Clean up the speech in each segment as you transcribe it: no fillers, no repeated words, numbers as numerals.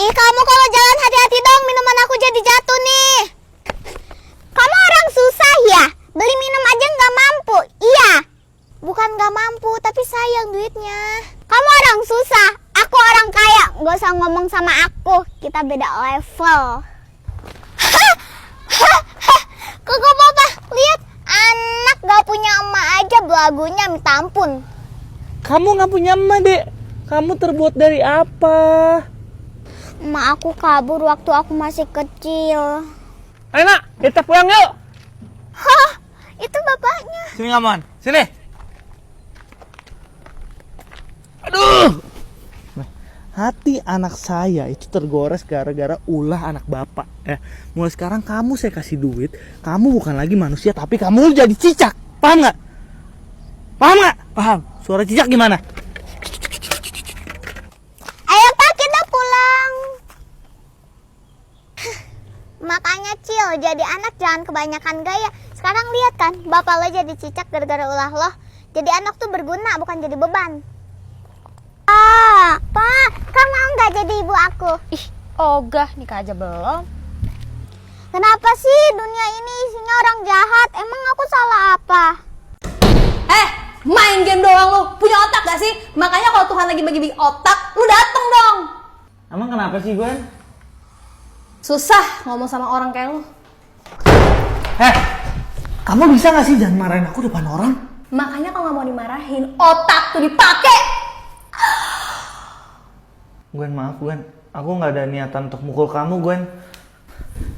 Ih, kamu kalau jalan hati-hati dong, minuman aku jadi jatuh nih. Kamu orang susah ya? Beli minum aja nggak mampu, iya? Bukan nggak mampu, tapi sayang duitnya. Kamu orang susah, aku orang kaya. Gak usah ngomong sama aku, kita beda level. Kagak apa-apa, lihat anak gak punya emak aja belagunya minta ampun. Kamu nggak punya emak, Dek. Kamu terbuat dari apa? Emak aku kabur waktu aku masih kecil. Ayo, Nak, kita pulang yuk. Hah, itu bapaknya. Sini, Ngaman. Sini. Aduh. Hati anak saya itu tergores gara-gara ulah anak bapak. Mulai sekarang kamu saya kasih duit, kamu bukan lagi manusia tapi kamu jadi cicak. Paham nggak? Paham nggak? Paham. Suara cicak gimana? Ayo Pak, kita pulang. Makanya Cil, jadi anak jangan kebanyakan gaya. Sekarang lihat kan, bapak lo jadi cicak gara-gara ulah lo. Jadi anak tuh berguna, bukan jadi beban. Pak, kamu mau nggak jadi ibu aku? Ih, ogah, nikah aja belum. Kenapa sih dunia ini isinya orang jahat? Emang aku salah apa? Main game doang lu, punya otak gak sih? Makanya kalau Tuhan lagi bagi-bagi otak, lu dateng dong. Emang kenapa sih, Gwen? Susah ngomong sama orang kayak lu. Kamu bisa gak sih jangan marahin aku depan orang? Makanya kalau nggak mau dimarahin, otak tuh dipakai. Gwen, maaf Gwen, aku nggak ada niatan untuk mukul kamu Gwen.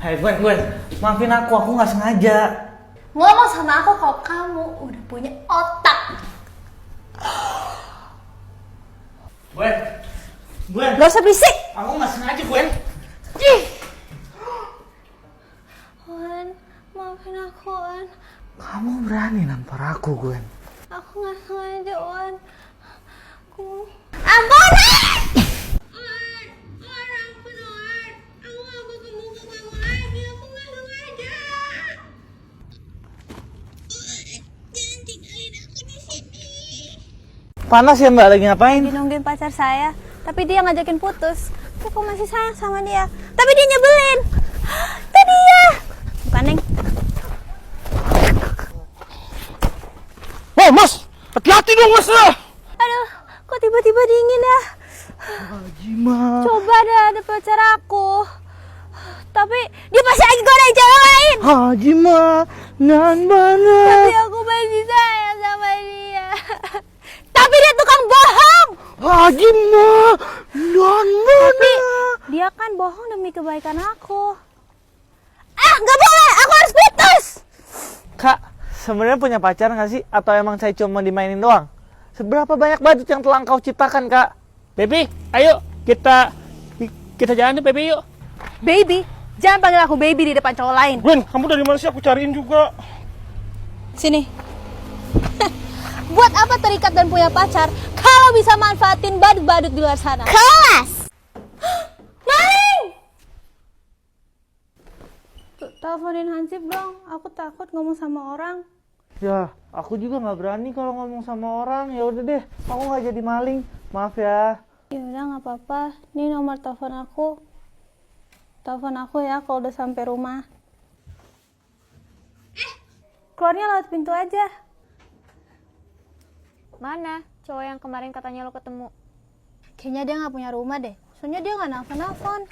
Gwen, maafin aku nggak sengaja. Ngomong sama aku kalau kamu udah punya otak. Gwen, Gak usah berisik. aku nggak sengaja Gwen. Wan, maafin aku Wan. Kamu berani nampar aku Gwen. Aku nggak sengaja Wan. Ampun! Panas ya Mbak, lagi ngapain? Lagi nungguin pacar saya, tapi dia ngajakin putus. Aku masih sayang sama dia, tapi dia nyebelin. Itu dia. Bukan, Neng. Oh Mas, hati-hati dong Mas lah. Aduh, kok tiba-tiba dingin dah. Jima. Coba dah ada pacar aku. Tapi dia pasti lagi godain cewek lain. Hajima, nan mana? Tapi aku masih sayang sama dia. Tapi dia tukang bohong. Hajima, nan mana? Dia kan bohong demi kebaikan aku. Nggak boleh, aku harus putus. Kak, sebenarnya punya pacar nggak sih? Atau emang saya cuma dimainin doang? Seberapa banyak badut yang telah engkau ciptakan, Kak? Baby, ayo kita jalan deh, baby, yuk. Baby, jangan panggil aku baby di depan cowok lain. Gwen, kamu dari mana sih? Aku cariin juga. Sini. Buat apa terikat dan punya pacar kalau bisa manfaatin badut-badut di luar sana? Kelas! Maling! Teleponin Hansip dong, aku takut ngomong sama orang. Ya, aku juga nggak berani kalau ngomong sama orang. Ya udah deh, aku nggak jadi maling. Maaf ya. Ya udah nggak apa-apa, ini nomor telepon aku. Telepon aku ya kalau udah sampai rumah. Keluarnya lewat pintu aja. Mana cowok yang kemarin katanya lo ketemu? Kayaknya dia nggak punya rumah deh. Soalnya dia nggak nelfon-nelfon.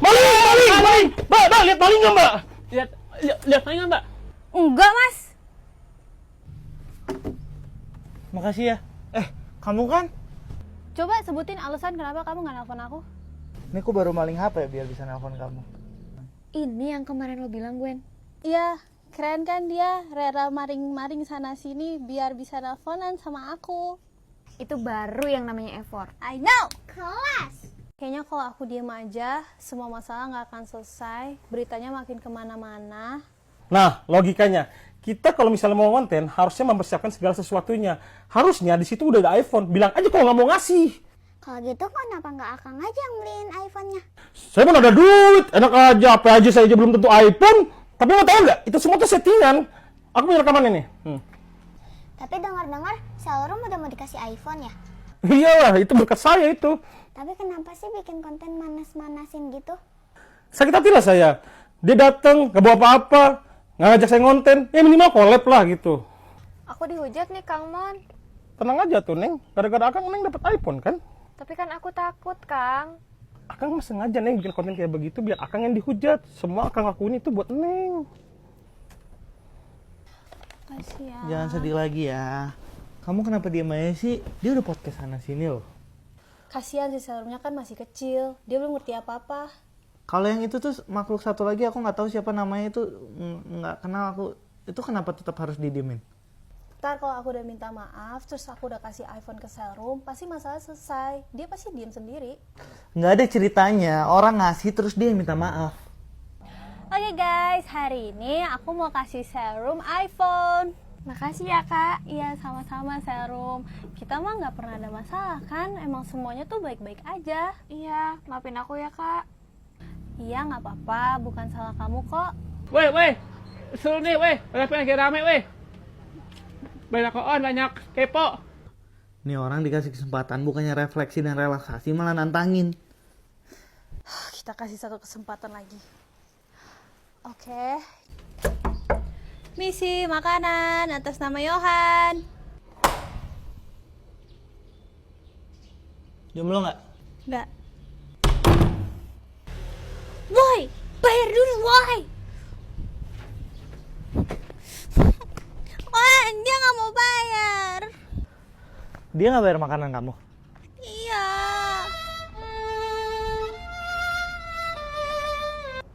Maling! Mbak, lihat maling nggak Mbak? Lihat maling nggak Mbak? Enggak, Mas. Makasih ya. Kamu kan? Coba sebutin alasan kenapa kamu nggak nelfon aku. Ini aku baru maling HP biar bisa nelpon kamu. Ini yang kemarin lo bilang, Gwen. Iya, keren kan dia rela maring-maring sana sini biar bisa nelfonan sama aku. Itu baru yang namanya effort. I know. Kelas! Kayaknya kalau aku diem aja, semua masalah nggak akan selesai. Beritanya makin kemana-mana. Nah, logikanya, kita kalau misalnya mau konten, harusnya mempersiapkan segala sesuatunya. Harusnya di situ udah ada iPhone. Bilang aja kalau nggak mau ngasih. Kalau gitu kenapa nggak Akang aja yang beliin iPhone-nya? Saya pun ada duit, enak aja. Apa aja saya aja belum tentu iPhone. Tapi mau tahu nggak? Itu semua tuh settingan. Aku punya rekaman ini. Tapi dengar-dengar Salrum udah mau dikasih iPhone ya? Iyalah, itu berkat saya itu. Tapi kenapa sih bikin konten manas-manasin gitu? Sakit hati lah saya. Dia datang, gak bawa apa-apa, nggak ngajak saya ngonten. Ya minimal collab lah gitu. Aku dihujat nih Kang Mon. Tenang aja tuh, Neng. Gara-gara Akang, Neng dapat iPhone kan? Tapi kan aku takut, Kang. Akang mah sengaja, Neng, bikin konten kayak begitu biar Akang yang dihujat. Semua Akang lakuin itu buat Neng. Kasihan. Jangan sedih lagi ya. Kamu kenapa diem aja sih? Dia udah podcast sana sini loh. Kasihan si Serumnya kan masih kecil. Dia belum ngerti apa-apa. Kalau yang itu tuh makhluk satu lagi aku nggak tahu siapa namanya itu, nggak kenal aku. Itu kenapa tetap harus didiemin? Ntar kalau aku udah minta maaf, terus aku udah kasih iPhone ke Serum, pasti masalah selesai. Dia pasti diem sendiri. Nggak ada ceritanya orang ngasih terus dia yang minta maaf. Oke guys, hari ini aku mau kasih Serum iPhone. Makasih ya, Kak. Iya, sama-sama Serum. Kita mah nggak pernah ada masalah kan? Emang semuanya tuh baik-baik aja. Iya, maafin aku ya, Kak. Iya, nggak apa-apa. Bukan salah kamu kok. Weh, suruh nih, weh, lagi rame, weh. Banyak koon, banyak kepo. Nih orang dikasih kesempatan bukannya refleksi dan relaksasi malah nantangin. Kita kasih satu kesempatan lagi. Oke. Misi makanan atas nama Yohan. Jomblo nggak? Enggak. Woi, bayar dulu, woi. Wah, dia nggak mau bayar. Dia nggak bayar makanan kamu? Iya.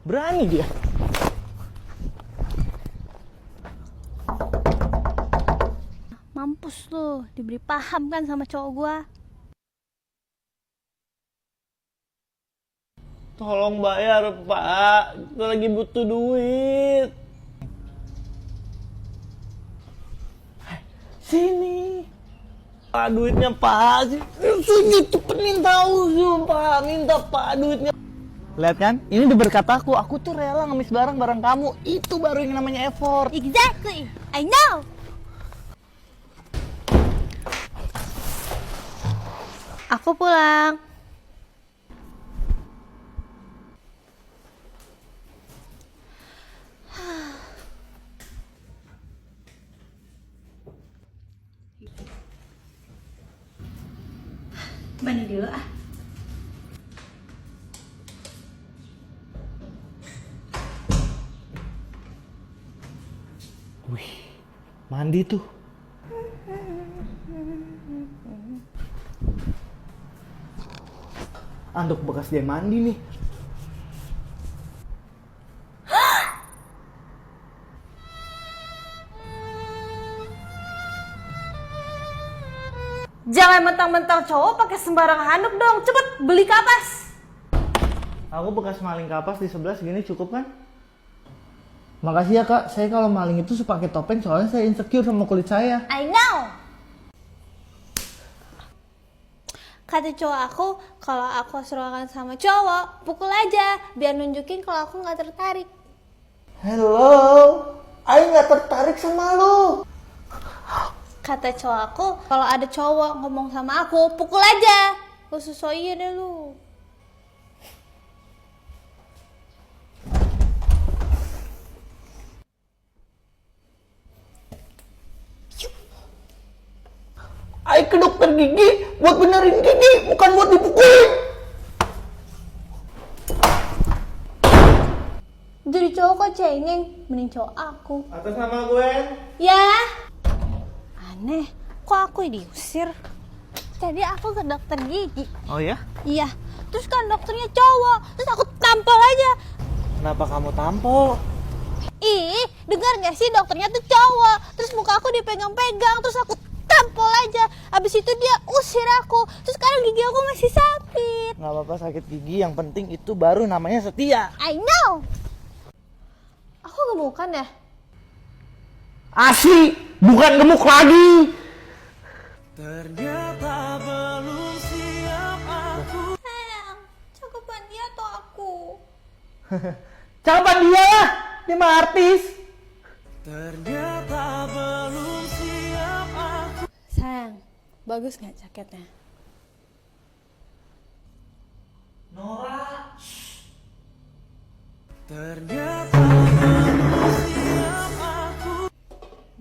Berani dia. Mampus lu, diberi paham kan sama cowok gua. Tolong bayar Pak, kita lagi butuh duit. Sini. Pak duitnya Pak. Sini cepet minta Pak, minta Pak duitnya. Lihat kan, ini udah berkat aku tuh rela ngemis barang kamu. Itu baru yang namanya effort. Exactly, I know. Aku pulang. Mandi dulu ah. Wih, mandi tuh. Anduk bekas dia mandi nih. Jangan mentang-mentang cowok pakai sembarang handuk dong. Cepet beli kapas. Aku bekas maling kapas di sebelah segini cukup kan? Makasih ya Kak, saya kalau maling itu suka pakai topeng soalnya saya insecure sama kulit saya. I know. Kata cowok aku, kalau aku seruakan sama cowok, pukul aja biar nunjukin kalau aku nggak tertarik. Hello, aku nggak tertarik sama lu. Kata cowok aku, kalau ada cowok ngomong sama aku, pukul aja. Lu sesuaiin deh lu. Ayo ke dokter gigi buat benerin gigi, bukan buat dipukulin. Jadi cowok kok cengeng, mending cowok aku. Atas nama gue. Ya. Aneh, kok aku diusir? Tadi aku ke dokter gigi. Oh ya? Iya, terus kan dokternya cowok, terus aku tampol aja. Kenapa kamu tampol? Ih, dengar gak sih dokternya tuh cowok, terus muka aku dipegang-pegang, terus aku tampol aja. Abis itu dia usir aku, terus sekarang gigi aku masih sakit. Gak apa-apa sakit gigi, yang penting itu baru namanya setia. I know. Aku gemukan ya? Asli, bukan gemuk lagi. Sayang, cakepan dia atau aku? Cakepan dia lah, dia mah artis. Sayang, bagus gak jaketnya? Nora.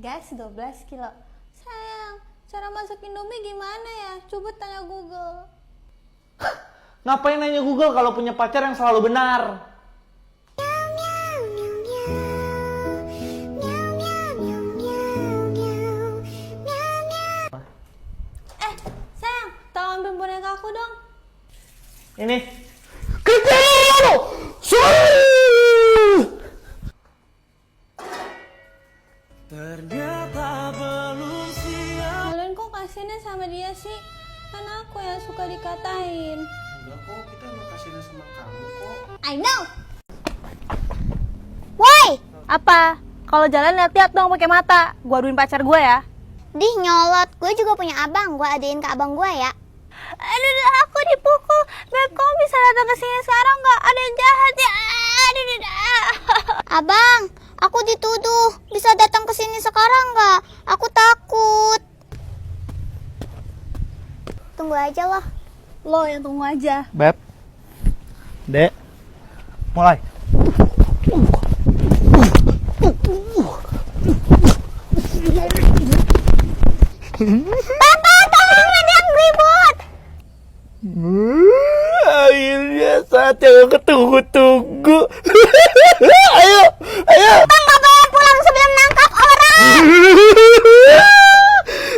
Gas 12 kilo. Sayang, cara masak Indomie gimana ya? Coba tanya Google. Ngapain nanya Google kalau punya pacar yang selalu benar? Sayang, tolong ambil boneka aku dong. Ini. Kecil! Kalian kok kasiannya sama dia sih? Kan aku yang suka dikatain. Enggak kok, kita emang kasihan sama kamu kok. I know. Woi, Apa? Kalau jalan lihat-lihat dong pakai mata. Gua aduin pacar gue ya. dih nyolot. Gue juga punya abang. Gue adein ke abang gue ya. Aduh, aku dipukul. Beb, kamu bisa datang ke sini sekarang nggak? Ada yang jahat ya. Abang, aku dituduh. Bisa datang ke sini sekarang nggak? Aku takut. Tunggu aja loh. Lo yang tunggu aja. Beb. Dek. Mulai. Papa, tolong ada yang ribut. Akhirnya saat yang aku tunggu-tunggu. Ayo, ayo. Bang, nggak boleh pulang sebelum nangkap orang.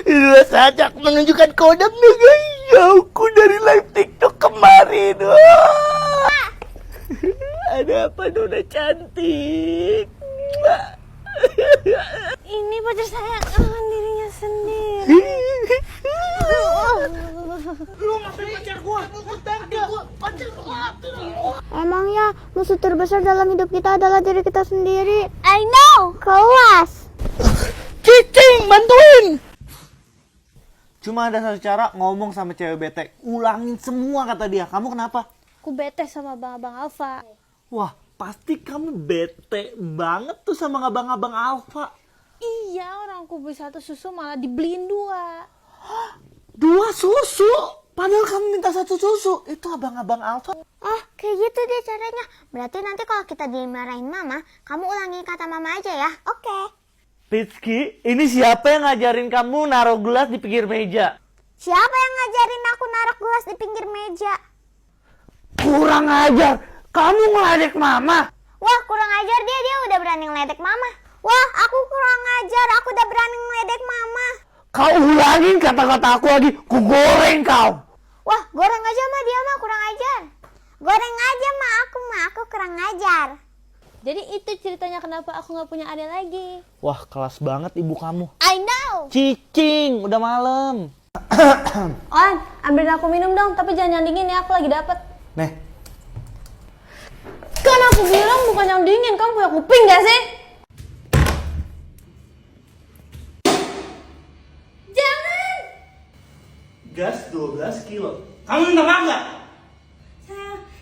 Inilah saat aku menunjukkan kodam dengan jauhku dari live TikTok kemarin. Wah. Ada apa Nona cantik? Ini pacar saya kangen dirinya sendiri. Lu ngapain pacar gua? Pacar gua. Emangnya musuh terbesar dalam hidup kita adalah diri kita sendiri. I know. Kelas. Cicing, bantuin. Cuma ada satu cara ngomong sama cewek bete. Ulangin semua kata dia. Kamu kenapa? Aku bete sama abang-abang Alfa. Wah, pasti kamu bete banget tuh sama abang-abang Alfa. Iya, orang aku beli 1 susu malah dibeliin 2. 2 susu? Padahal kamu minta 1 susu. Itu abang-abang Alfa. Oh, kayak gitu deh caranya. Berarti nanti kalau kita dimarahin mama, kamu ulangi kata mama aja ya. Oke. Rizky, ini siapa yang ngajarin kamu naruh gelas di pinggir meja? Siapa yang ngajarin aku naruh gelas di pinggir meja? Kurang ajar. Kamu ngeledek mama. Wah, kurang ajar dia udah berani ngeledek mama. Wah, aku kurang ajar, aku udah berani ngeledek mama. Kau ulangin kata-kata aku lagi. Ku goreng kau. Wah, goreng aja mah dia mah kurang ajar. Goreng aja mah aku kurang ajar. Jadi itu ceritanya kenapa aku nggak punya adik lagi. Wah, kelas banget ibu kamu. I know. Cicing, udah malam. On, ambilin aku minum dong, tapi jangan yang dingin ya, aku lagi dapet. Nih, Kan aku bilang bukan yang dingin, kamu punya kuping gak sih? Jangan! gas 12 kilo. Kamu minta maaf gak?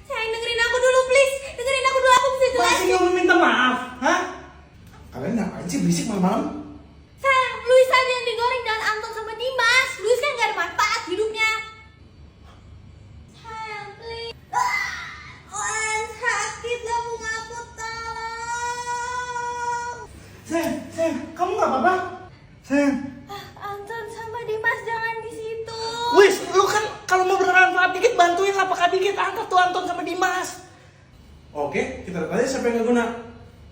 Sayang dengerin aku dulu please. Dengerin aku dulu, aku bisa jelasin. Masih kamu minta maaf? Hah? Kalian ngapain sih berisik malam-malam? Sayang, Luis aja yang digoreng dan Anton sama Dimas. Luis kan gak ada manfaat hidupnya. Sayang, please. Sakit, gak mau ngaku, tolong. Sayang, kamu gak apa-apa? Sayang. Anton sama Dimas jangan di situ. Wis, lu kan kalau mau bermanfaat dikit bantuin lah pakai dikit, angkat tuh Anton sama Dimas. Oke, kita lihat aja siapa yang gak guna.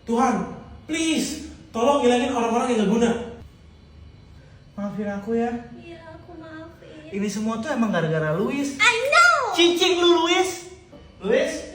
Tuhan, please, tolong hilangin orang-orang yang gak guna. Maafin aku ya. Iya, aku maafin. Ini semua tuh emang gara-gara Luis. I know. Cicing lu Luis. Luis,